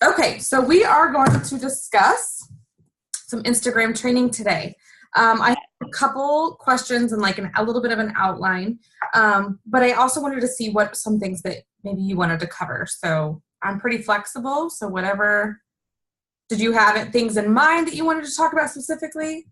Okay, so we are going to discuss some Instagram training today. I have a couple questions and like a little bit of an outline, but I also wanted to see what some things that maybe you wanted to cover. So I'm pretty flexible. So whatever, did you have things in mind that you wanted to talk about specifically?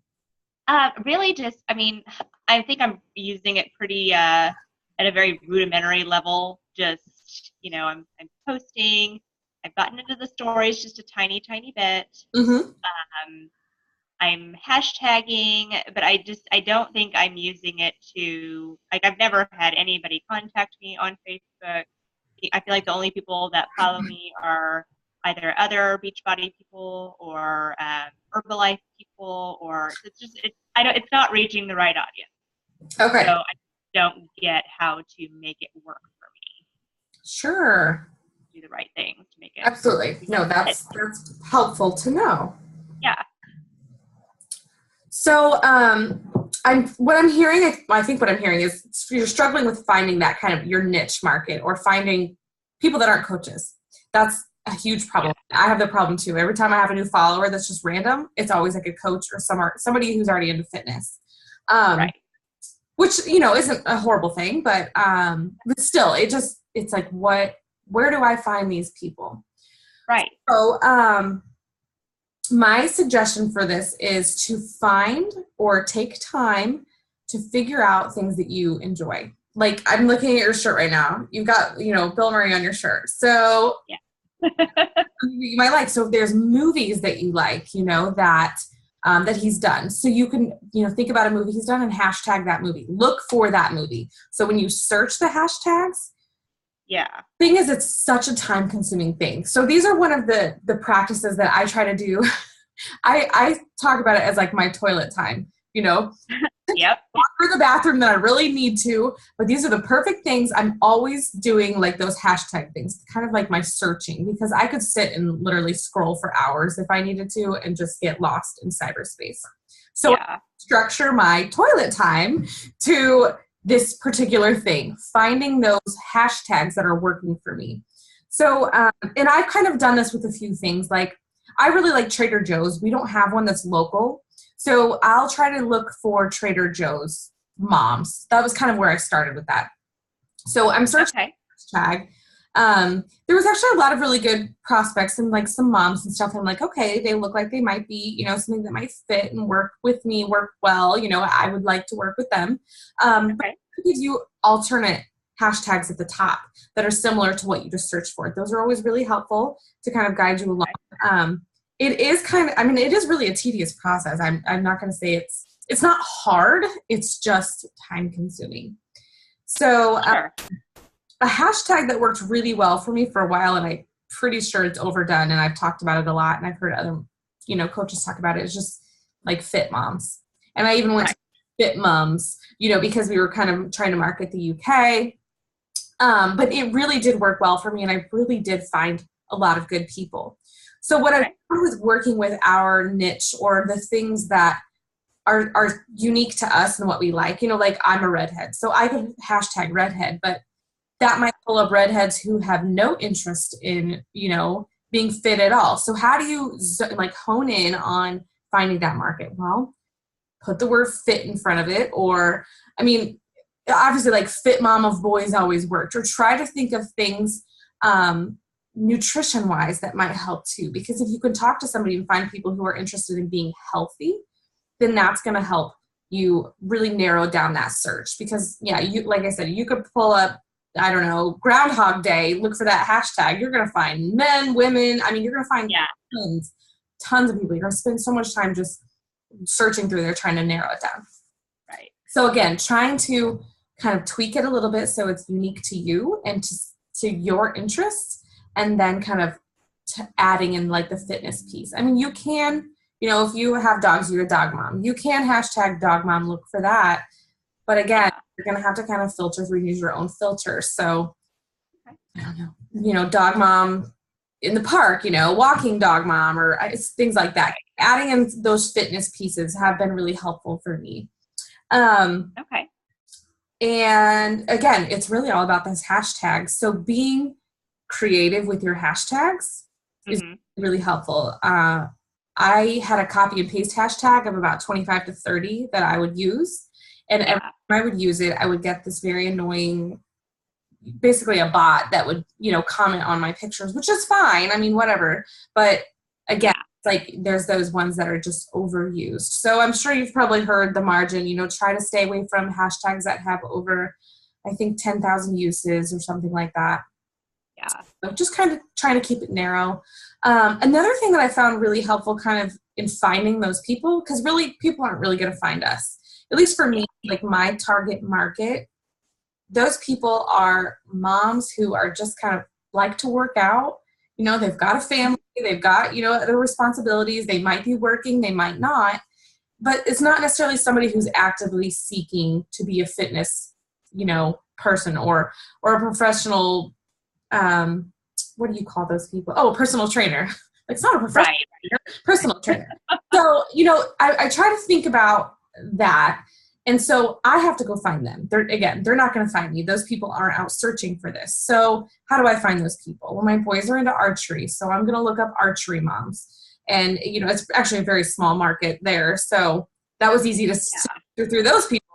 Really just, I mean, I think I'm using it pretty at a very rudimentary level. Just, I'm posting. I've gotten into the stories just a tiny, tiny bit. Mm-hmm. Um, I'm hashtagging, but I don't think I'm using it to, like, I've never had anybody contact me on Facebook. I feel like the only people that follow me are either other Beachbody people or Herbalife people, or it's not reaching the right audience. So Okay. I don't get how to make it work for me. Sure. Do the right thing to make it. Absolutely. No, that's helpful to know. Yeah. So, what I'm hearing, I think what I'm hearing is you're struggling with finding that kind of your niche market or finding people that aren't coaches. That's a huge problem. I have the problem too. Every time I have a new follower that's just random, it's always like a coach or somebody who's already into fitness. Right. Which, isn't a horrible thing, but still, it's like, where do I find these people? Right. So, my suggestion for this is to find or take time to figure out things that you enjoy. Like, I'm looking at your shirt right now. You've got, Bill Murray on your shirt. So you might like, so if there's movies that you like, that he's done. So you can, think about a movie he's done and hashtag that movie. Look for that movie. So when you search the hashtags, thing is, it's such a time-consuming thing. So these are one of the practices that I try to do. I talk about it as like my toilet time, Yep. Walk through the bathroom that I really need to, but these are the perfect things. I'm always doing like those hashtag things, kind of like my searching, because I could sit and literally scroll for hours if I needed to and just get lost in cyberspace. So I structure my toilet time to this particular thing, finding those hashtags that are working for me. So, and I've kind of done this with a few things. Like, I really like Trader Joe's. We don't have one that's local. So I'll try to look for Trader Joe's moms. That was kind of where I started with that. So I'm searching hashtag. There was actually a lot of really good prospects and like some moms and stuff. I'm like, okay, they look like they might be, something that might fit and work with me, work well. I would like to work with them. But it gives you alternate hashtags at the top that are similar to what you just searched for. Those are always really helpful to kind of guide you along. It is it is really a tedious process. I'm not going to say it's not hard. It's just time consuming. So a hashtag that worked really well for me for a while, and I'm pretty sure it's overdone, and I've talked about it a lot, and I've heard other, coaches talk about it. It's just like Fit Moms. And I even went to Fit Mums, because we were kind of trying to market the UK. But it really did work well for me, and I really did find a lot of good people. So what I found with working with our niche or the things that are unique to us and what we like, like I'm a redhead. So I could hashtag redhead, but that might pull up redheads who have no interest in, being fit at all. So how do you hone in on finding that market? Well, put the word fit in front of it, or, obviously like fit mom of boys always worked, or try to think of things, nutrition wise that might help too, because if you can talk to somebody and find people who are interested in being healthy, then that's going to help you really narrow down that search. Because you, like I said, you could pull up, I don't know, Groundhog Day, look for that hashtag, you're going to find men, women, you're going to find tons of people. You're going to spend so much time just searching through there trying to narrow it down. Right. So again, trying to kind of tweak it a little bit so it's unique to you and to your interests, and then kind of adding in like the fitness piece. You can, if you have dogs, you're a dog mom. You can hashtag dog mom, look for that. But again, you're going to have to kind of filter through, use your own filter. So, I don't know, dog mom in the park, walking dog mom, or things like that. Adding in those fitness pieces have been really helpful for me. And again, it's really all about those hashtags. So being creative with your hashtags is Mhm. really helpful. I had a copy and paste hashtag of about 25 to 30 that I would use. And every Yeah. time I would use it, I would get this very annoying, basically a bot that would, comment on my pictures, which is fine. I mean, whatever. But again, Yeah. it's like there's those ones that are just overused. So I'm sure you've probably heard the margin, try to stay away from hashtags that have over, I think, 10,000 uses or something like that. Yeah. So just kind of trying to keep it narrow. Another thing that I found really helpful kind of in finding those people, because really people aren't really going to find us. At least for me, like my target market, those people are moms who are just kind of like to work out. They've got a family, they've got, other responsibilities. They might be working, they might not, but it's not necessarily somebody who's actively seeking to be a fitness, person or a professional, what do you call those people? Oh, a personal trainer. It's not a professional Right. trainer, personal trainer. So, I try to think about that. And so I have to go find them. They're not going to find me. Those people aren't out searching for this. So how do I find those people? Well, my boys are into archery. So I'm going to look up archery moms. And, it's actually a very small market there. So that was easy to filter through those people.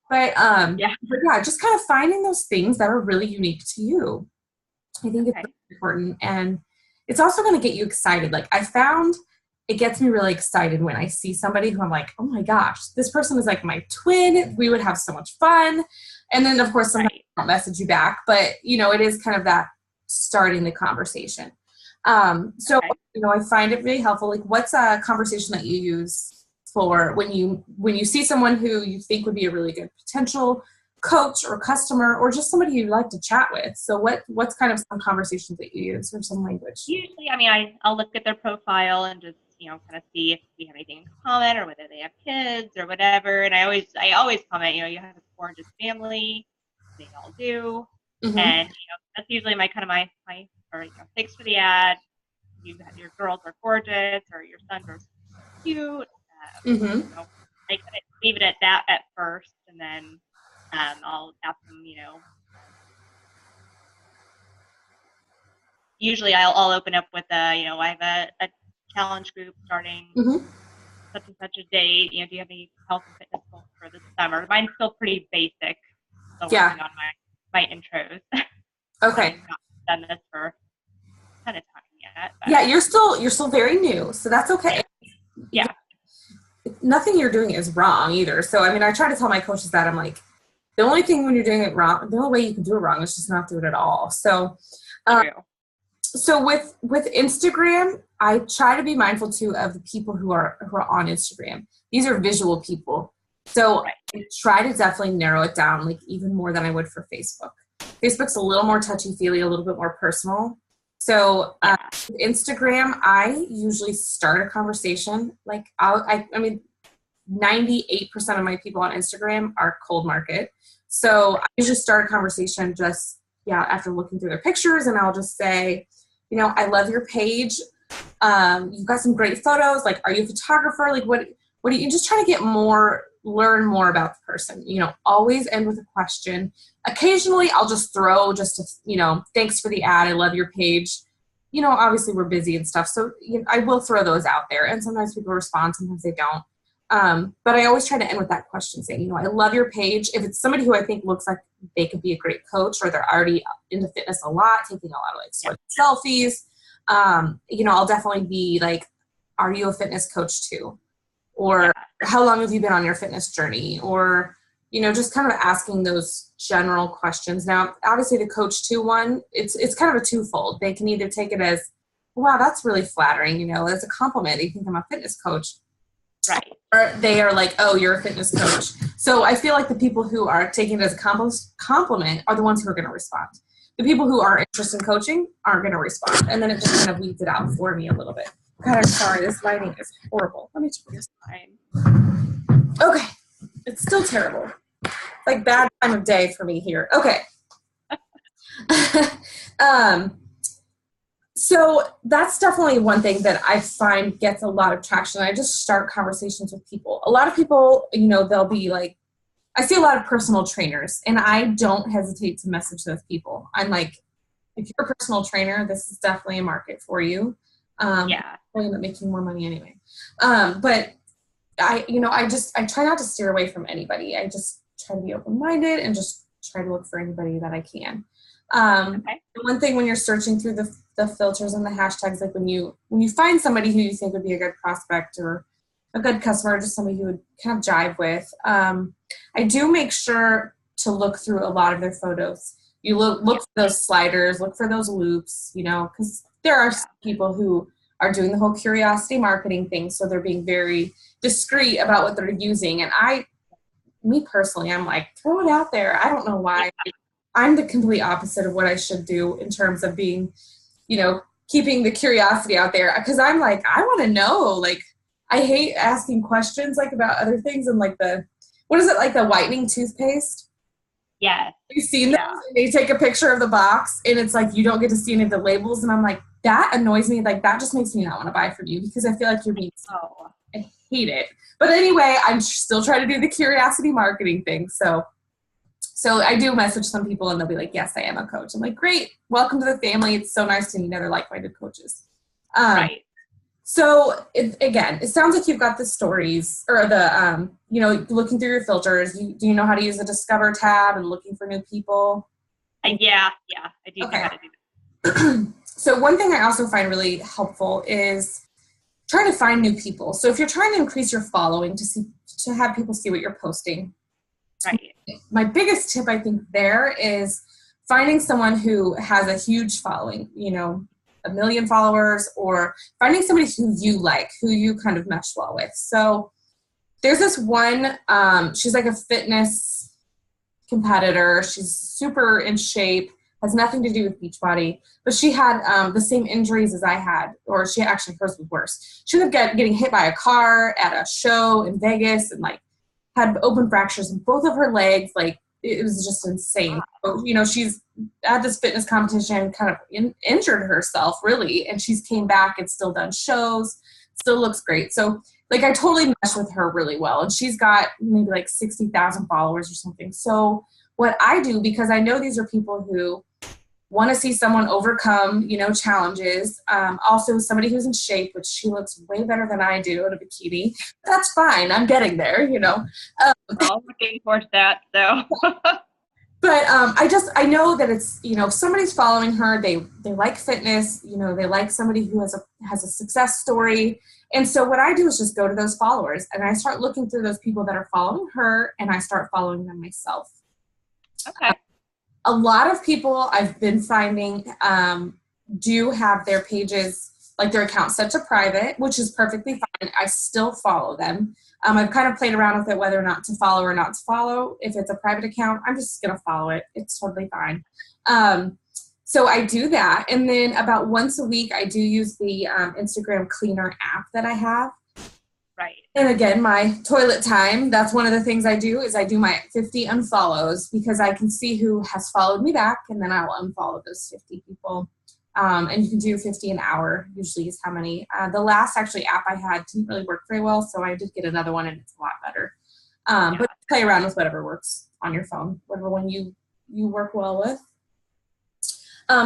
But yeah, just kind of finding those things that are really unique to you. I think it's really important. And it's also going to get you excited. Like I found it gets me really excited when I see somebody who I'm like, oh my gosh, this person is like my twin. We would have so much fun. And then of course, sometimes I don't message you back, but it is kind of that starting the conversation. So I find it really helpful. Like what's a conversation that you use for when you see someone who you think would be a really good potential coach or customer or just somebody you'd like to chat with? So what's kind of some conversations that you use or some language? Usually, I mean, I'll look at their profile and just, kind of see if we have anything in common or whether they have kids or whatever. And I always comment, you have a gorgeous family. They all do. Mm-hmm. And, that's usually my or, thanks for the ad. Your girls are gorgeous or your sons are cute. Mm-hmm. I kind of leave it at that at first. And then I'll ask them, usually I'll open up with I have a challenge group starting such and such a date. Do you have any health and fitness goals for the summer? Mine's still pretty basic. Still working on my intros. Okay. I've not done this for a ton of time yet. But. Yeah, you're still very new, so that's okay. Yeah. Nothing you're doing is wrong either. So I mean, I try to tell my coaches that I'm like, the only thing when you're doing it wrong, the only way you can do it wrong is just not do it at all. So, so with Instagram, I try to be mindful too of the people who are on Instagram. These are visual people. So I try to definitely narrow it down, like even more than I would for Facebook. Facebook's a little more touchy-feely, a little bit more personal. So with Instagram, I usually start a conversation. Like I mean, 98% of my people on Instagram are cold market. So I usually start a conversation just, after looking through their pictures, and I'll just say, I love your page. You've got some great photos. Like, are you a photographer? Like, what do you just try to learn more about the person? Always end with a question. Occasionally I'll just throw thanks for the ad. I love your page. Obviously we're busy and stuff. So I will throw those out there, and sometimes people respond, sometimes they don't. But I always try to end with that question saying, I love your page. If it's somebody who I think looks like they could be a great coach, or they're already into fitness a lot, taking a lot of sort of selfies, I'll definitely be like, are you a fitness coach too? Or how long have you been on your fitness journey? Or, just kind of asking those general questions. Now, obviously the coach too one, it's kind of a twofold. They can either take it as, wow, that's really flattering, as a compliment. You think I'm a fitness coach. Right. Or they are like, oh, you're a fitness coach. So I feel like the people who are taking it as a compliment are the ones who are going to respond. The people who are interested in coaching aren't going to respond. And then it just kind of weeds it out for me a little bit. God, I'm sorry. This lighting is horrible. Let me turn this on. Okay. It's still terrible. Like bad time of day for me here. Okay. So that's definitely one thing that I find gets a lot of traction. I just start conversations with people. A lot of people, they'll be like, I see a lot of personal trainers, and I don't hesitate to message those people. I'm like, if you're a personal trainer, this is definitely a market for you. I'll end up making more money anyway. But I try not to steer away from anybody. I just try to be open-minded and just try to look for anybody that I can. One thing when you're searching through the filters and the hashtags, like when you find somebody who you think would be a good prospect or a good customer, just somebody who would kind of jive with, I do make sure to look through a lot of their photos. You look for those sliders, look for those loops, because there are people who are doing the whole curiosity marketing thing, so they're being very discreet about what they're using. And me personally, I'm like, throw it out there. I don't know why. I'm the complete opposite of what I should do in terms of being, keeping the curiosity out there. Because I'm like, I want to know. Like, I hate asking questions like about other things and like what is it, like the whitening toothpaste? Yeah. You've seen those? They take a picture of the box and it's like you don't get to see any of the labels. And I'm like, that annoys me. Like, that just makes me not want to buy from you because I feel like you're being I hate it. But anyway, I'm still trying to do the curiosity marketing thing. So I do message some people and they'll be like, yes, I am a coach. I'm like, great. Welcome to the family. It's so nice to meet other like-minded coaches. Right. So it sounds like you've got the stories or the, looking through your filters. Do you know how to use the Discover tab and looking for new people? Yeah, I do know how to do that. So one thing I also find really helpful is trying to find new people. So if you're trying to increase your following to have people see what you're posting, right. My biggest tip I think there is finding someone who has a huge following, 1 million followers, or finding somebody who you like, who you kind of mesh well with. So there's this one, she's like a fitness competitor. She's super in shape, has nothing to do with Beachbody, but she had the same injuries as I had, or hers was worse. She ended up getting hit by a car at a show in Vegas and like had open fractures in both of her legs. Like, it was just insane. So, she's at this fitness competition, kind of injured herself really, and she's came back and still done shows, still looks great. So like, I totally mesh with her really well, and she's got maybe like 60,000 followers or something. So what I do, because I know these are people who want to see someone overcome, challenges. Also somebody who's in shape, which she looks way better than I do in a bikini. That's fine. I'm getting there, We're all looking towards that, so. But I know that it's, if somebody's following her, they like fitness, they like somebody who has a success story. And so what I do is just go to those followers and I start looking through those people that are following her and I start following them myself. Okay. A lot of people I've been finding do have their pages, like their account set to private, which is perfectly fine. I still follow them. I've kind of played around with it, whether or not to follow or not to follow. If it's a private account, I'm just going to follow it. It's totally fine. So I do that. And then about once a week, I do use the Instagram Cleaner app that I have. Right. And again, my toilet time, that's one of the things I do is I do my 50 unfollows because I can see who has followed me back and then I'll unfollow those 50 people. And you can do 50 an hour, usually is how many. The last actually app I had didn't really work very well, so I did get another one and it's a lot better. But play around with whatever works on your phone, whatever one you work well with.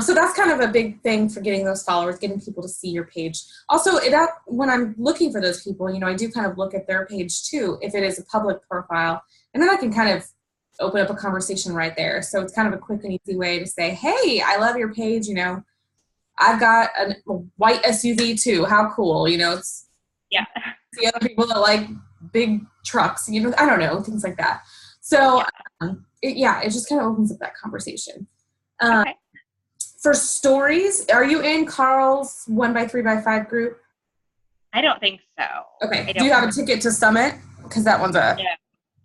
So that's kind of a big thing for getting those followers, getting people to see your page. Also, when I'm looking for those people, I do kind of look at their page too, if it is a public profile. And then I can kind of open up a conversation right there. So it's kind of a quick and easy way to say, hey, I love your page, I've got a white SUV too. How cool, it's the other people that like big trucks, I don't know, things like that. So it just kind of opens up that conversation. Okay. For stories, are you in Carl's 1x3x5 group? I don't think so. Okay. Do you have a ticket to Summit? Because that one's I'm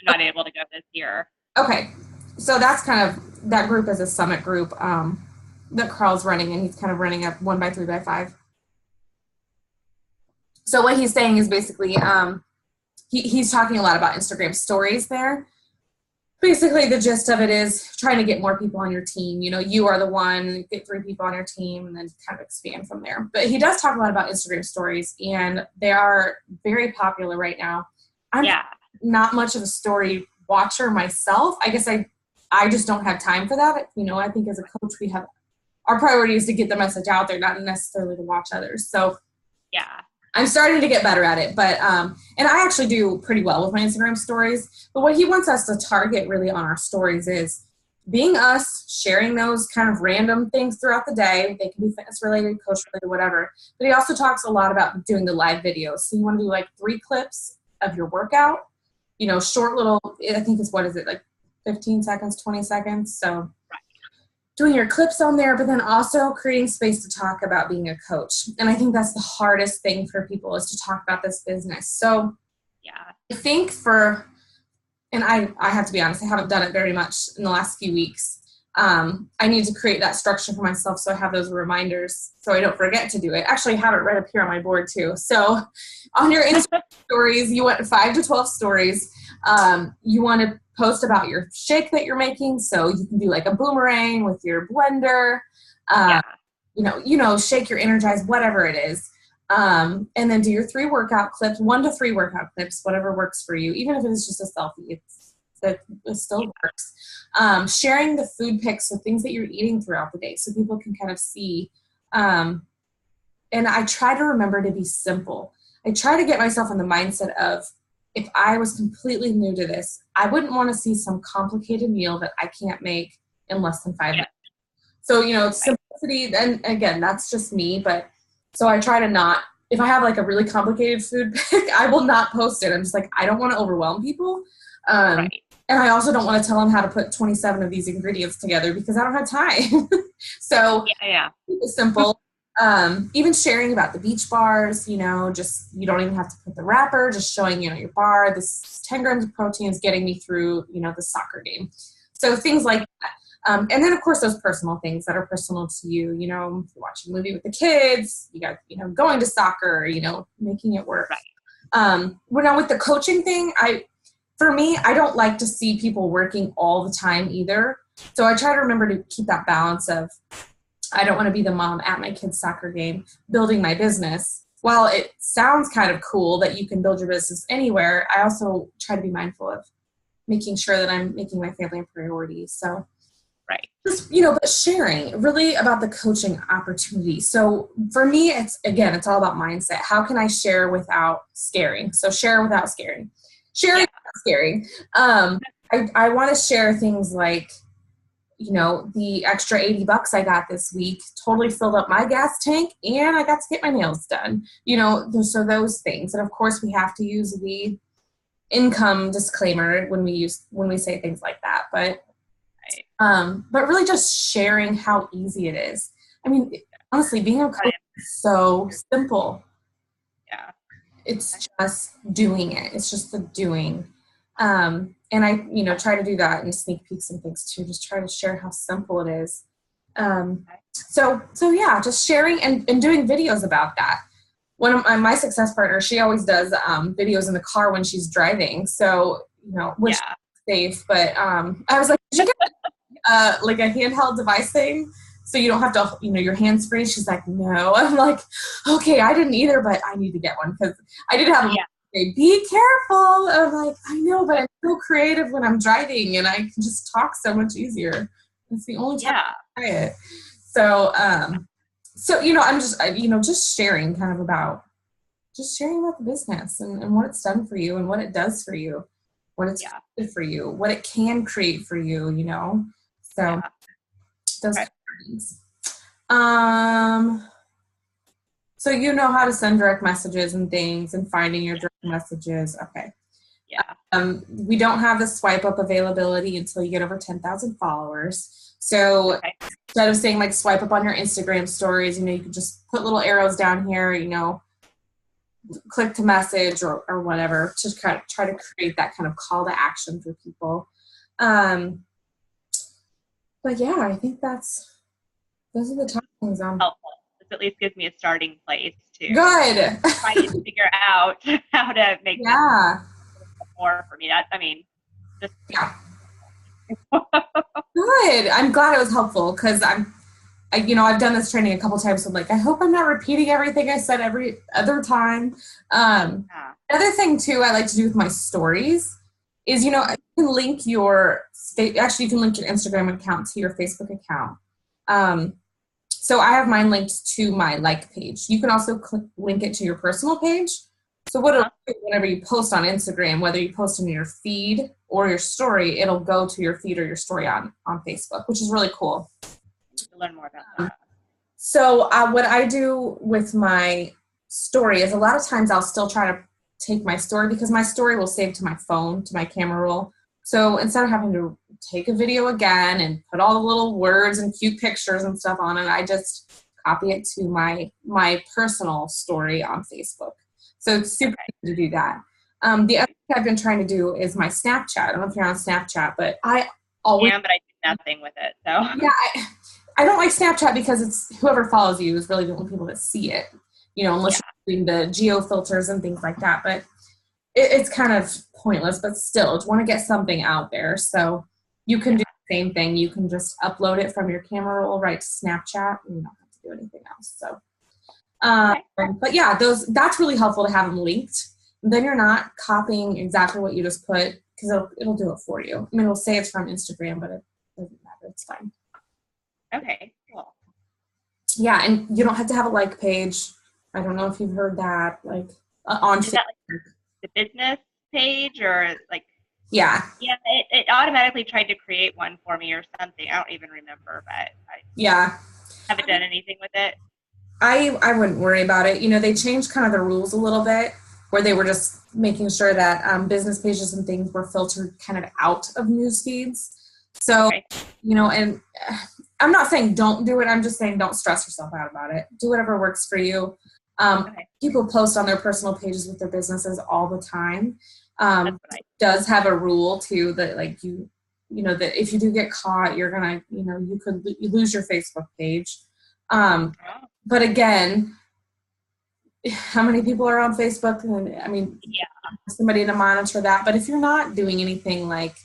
not able to go this year. Okay. So that's kind of, that group is a Summit group that Carl's running, and he's kind of running a 1x3x5. So what he's saying is basically, he's talking a lot about Instagram stories there. Basically, the gist of it is trying to get more people on your team. You are the one, get 3 people on your team, and then kind of expand from there. But he does talk a lot about Instagram stories, and they are very popular right now. I'm not much of a story watcher myself. I guess I just don't have time for that. I think as a coach, we have our priority is to get the message out there, not necessarily to watch others. So Yeah. I'm starting to get better at it, but and I actually do pretty well with my Instagram stories. But what he wants us to target really on our stories is being us, sharing those kind of random things throughout the day. They can be fitness related, coach related, whatever. But he also talks a lot about doing the live videos. So you want to do like 3 clips of your workout, you know, short little, I think it's, what is it, like 15 seconds, 20 seconds. So doing your clips on there, but then also creating space to talk about being a coach. And I think that's the hardest thing for people, is to talk about this business. So Yeah. I think and I have to be honest, I haven't done it very much in the last few weeks. I need to create that structure for myself so I have those reminders so I don't forget to do it. Actually, I have it right up here on my board too. So on your Instagram stories, you want 5 to 12 stories. You want to post about your shake that you're making. So you can do like a boomerang with your blender, you know, shake your Energize, whatever it is. And then do your 3 workout clips, 1 to 3 workout clips, whatever works for you. Even if it's just a selfie, it still works. Sharing the food pics, so things that you're eating throughout the day, so people can kind of see. And I try to remember to be simple. I try to get myself in the mindset of, if I was completely new to this, I wouldn't want to see some complicated meal that I can't make in less than 5 minutes. So, you know, simplicity, and again, that's just me, but so I try to not, if I have like a really complicated food pic, I will not post it. I'm just like, I don't want to overwhelm people. And I also don't want to tell them how to put 27 of these ingredients together because I don't have time. So keep it simple. Even sharing about the beach bars, you know, just, you don't even have to put the wrapper, just showing, you know, your bar, this 10 grams of protein is getting me through, you know, the soccer game. So things like that. And then of course those personal things that are personal to you, you know, if you're watching a movie with the kids, you got, you know, going to soccer, you know, making it work. Well, now with the coaching thing, for me, I don't like to see people working all the time either. So I try to remember to keep that balance of, I don't want to be the mom at my kid's soccer game building my business. While it sounds kind of cool that you can build your business anywhere, I also try to be mindful of making sure that I'm making my family a priority. So, just, you know, but sharing really about the coaching opportunity. So for me, it's all about mindset. How can I share without scaring? So share without scaring. Sharing without scaring. I want to share things like, you know, the extra $80 I got this week totally filled up my gas tank, and I got to get my nails done. You know, so those things. And of course we have to use the income disclaimer when we say things like that. But really just sharing how easy it is. I mean, honestly, being a coach is so simple. It's just doing it. It's just the doing. And I, you know, try to do that in sneak peeks and things too. Just try to share how simple it is. So yeah, just sharing and doing videos about that. One of my success partners, she always does videos in the car when she's driving. So, you know, which is safe. But I was like, did you get like a handheld device thing so you don't have to, you know, your hands free? She's like, no. I'm like, okay, I didn't either, but I need to get one because I did have a say, be careful. I'm like, I know, but I'm so creative when I'm driving and I can just talk so much easier. It's the only time I try it. So, you know, I'm just, you know, just sharing about the business and what it's done for you and what it does for you, what it's good for you, what it can create for you, you know? So those things. So you know how to send direct messages and things and finding your direct messages. Okay. We don't have the swipe up availability until you get over 10,000 followers. So instead of saying like swipe up on your Instagram stories, you know, you can just put little arrows down here, you know, click to message or whatever to try to create that kind of call to action for people. But yeah, I think those are the top things. Helpful. This at least gives me a starting place to Good. try to figure out how to make this more for me. Good. I'm glad it was helpful because you know, I've done this training a couple times. So I'm like, I hope I'm not repeating everything I said every other time. Another thing too, I like to do with my stories is, you know, you can link you can link your Instagram account to your Facebook account. So I have mine linked to my like page. You can also link it to your personal page. So what it'll do, whenever you post on Instagram, whether you post in your feed or your story, it'll go to your feed or your story on Facebook, which is really cool. To learn more about that. So what I do with my story is a lot of times I'll still try to take my story, because my story will save to my phone, to my camera roll. So instead of having to take a video again and put all the little words and cute pictures and stuff on it, I just copy it to my personal story on Facebook. So it's super easy to do that. The other thing I've been trying to do is my Snapchat. I don't know if you're on Snapchat, but I always... Yeah, but I do nothing with it, so... Yeah, I don't like Snapchat because it's whoever follows you is really the only people that see it, unless you're doing the geo filters and things like that. But it's kind of pointless, but still, you want to get something out there. So you can do the same thing. You can just upload it from your camera roll right to Snapchat, and you don't have to do anything else. So, but yeah, that's really helpful to have them linked. Then you're not copying exactly what you just put, because it'll do it for you. I mean, it'll say it's from Instagram, but it doesn't matter. It's fine. Okay, cool. Yeah, and you don't have to have a like page. I don't know if you've heard that, like on Is that like the business page or like? Yeah. Yeah, it automatically tried to create one for me or something. I don't even remember, but I haven't done anything with it. I wouldn't worry about it. They changed kind of the rules a little bit, where they were just making sure that business pages and things were filtered kind of out of news feeds. So, and I'm not saying don't do it. I'm just saying don't stress yourself out about it. Do whatever works for you. People post on their personal pages with their businesses all the time. Does have a rule too that like that if you do get caught, you're gonna you could lose your Facebook page. But again, how many people are on Facebook? And I mean, somebody to monitor that. But if you're not doing anything like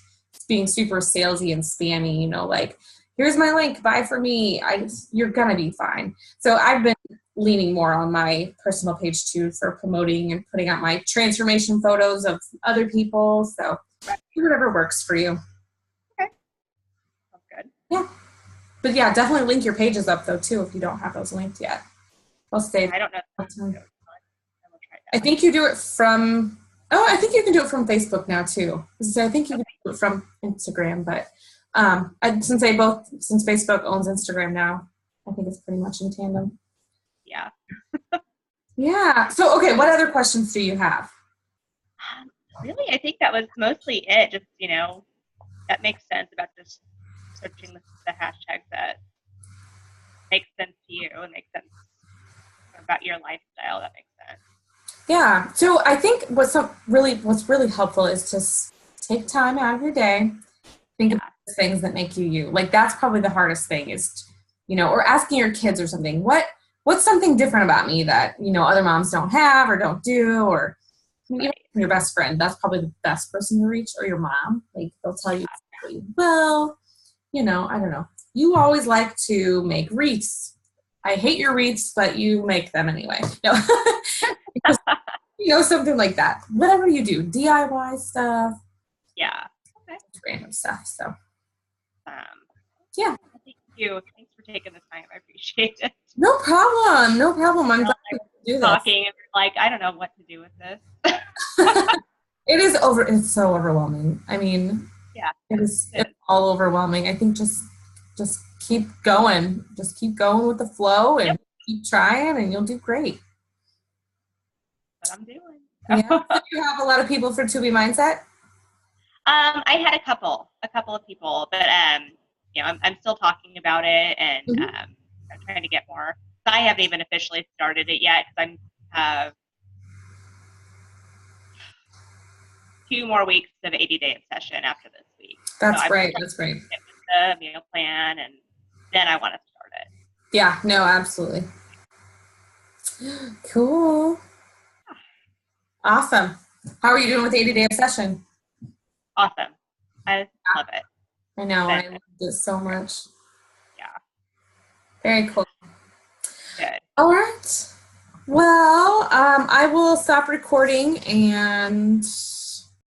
being super salesy and spammy, like, here's my link, buy for me, you're gonna be fine. So I've been leaning more on my personal page too for promoting and putting out my transformation photos of other people. So do whatever works for you. Okay. That's good. Yeah. But yeah, definitely link your pages up though too if you don't have those linked yet. I'll stay. I don't know. I think you do it from I think you can do it from Facebook now too. So I think you can do it from Instagram, but since Facebook owns Instagram now, I think it's pretty much in tandem. Yeah. Yeah. So, okay, what other questions do you have? Really, I think that was mostly it. Just, that makes sense about just searching the hashtags that make sense to you and make sense about your lifestyle. That makes sense. Yeah. So I think what's really helpful is to take time out of your day, think about the things that make you you. Like that's probably the hardest thing is, or asking your kids or something, what's something different about me that, other moms don't have or don't do, or even your best friend, that's probably the best person to reach, or your mom. Like they'll tell you, well, I don't know. You always like to make wreaths. I hate your wreaths, but you make them anyway. No. Something like that. Whatever you do, DIY stuff. Yeah. Okay. Random stuff. So. Yeah. Thank you. Thanks for taking the time. I appreciate it. No problem. I'm glad to do this. Talking and like, I don't know what to do with this. It's so overwhelming. I mean, it's all overwhelming. I think just keep going. Just keep going with the flow and keep trying and you'll do great. What I'm doing. Yeah. Do you have a lot of people for To Be Mindset? I had a couple of people, but I'm still talking about it and I'm trying to get more. I haven't even officially started it yet because I have 2 more weeks of 80-day obsession after this week. That's great. That's great. Get with the meal plan and then I want to start it. Yeah, no, absolutely. Cool. Awesome. How are you doing with 80-day obsession? Awesome. I love it. I know. I love it so much. Yeah. Very cool. Good. All right. Well, I will stop recording and